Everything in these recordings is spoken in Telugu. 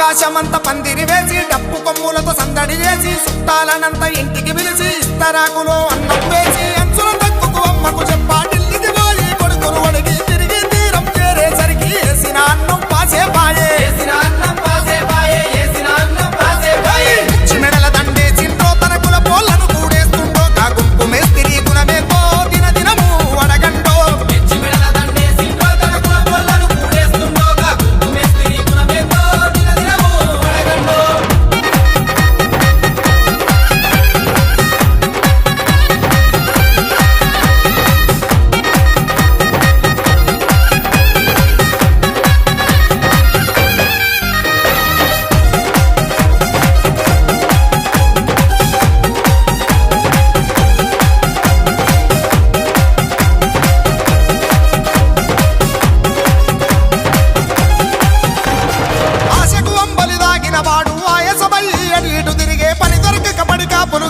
ఆకాశమంత పందిరి వేసి డప్పు కొమ్ములతో సందడి చేసి చుట్టాలనంత ఇంటికి పిలిచి ఇస్తరాకులో అన్నం వేసి అంచుల తక్కువ అమ్మకు చెప్పాటిల్లిది పోయి కొడుకును అడిగి తిరిగి తీరం చేరేసరికి వేసిన అన్నం పాసే పాయే మెడల దండేసిండ్రో తన కుల పోలను కూడేస్తుండో కా గుంపు మేస్తిరి గుణమేతో దిన దినము అడగంటో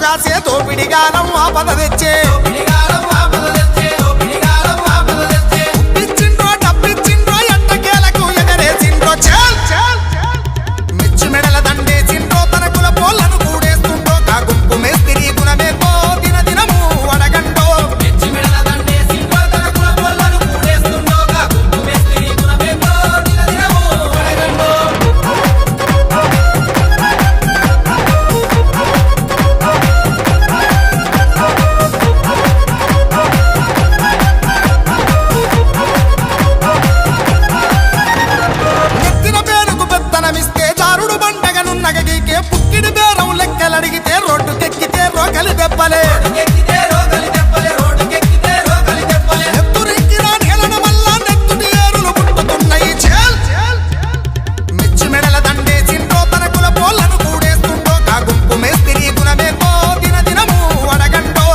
కాసే తోపిడిగాలం ఆపద తెచ్చే ఇచ్చిండ్రో డబ్బిచ్చిండ్రో ఎట్టకేలకు ఎగరేసిండ్రో మెచ్చు మెడల దండేసిండ్రో తన కుల పోలను కూడేస్తుండో కా గుంపు మేస్తిరి గుణమేతో దిన దినము అడగంటో పుక్కిడి బేరం లెక్కలడిగితే రోడ్డుకెక్కితే రోగలి దెబ్బలే నెత్తురెక్కిన నేలన వల్ల నెత్తుటి ఏరులు పుట్టుతున్నాయి మెచ్చు మెడల దండేసిండ్రో తన కుల పోలను కూడేస్తుండో కా గుంపు మేస్తిరి గుణమేతో దిన దినము అడగంటో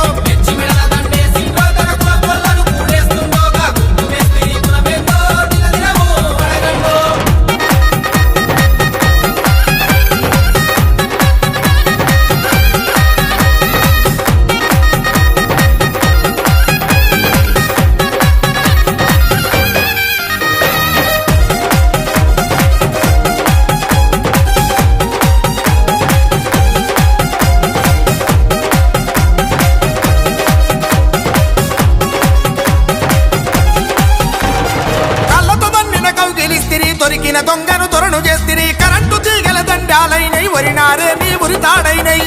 దొరికిన దొంగను దొరను చేస్తిరి కరెంటు తీగల దండాలైనై వరినారే నీ ఉరి తాడైనై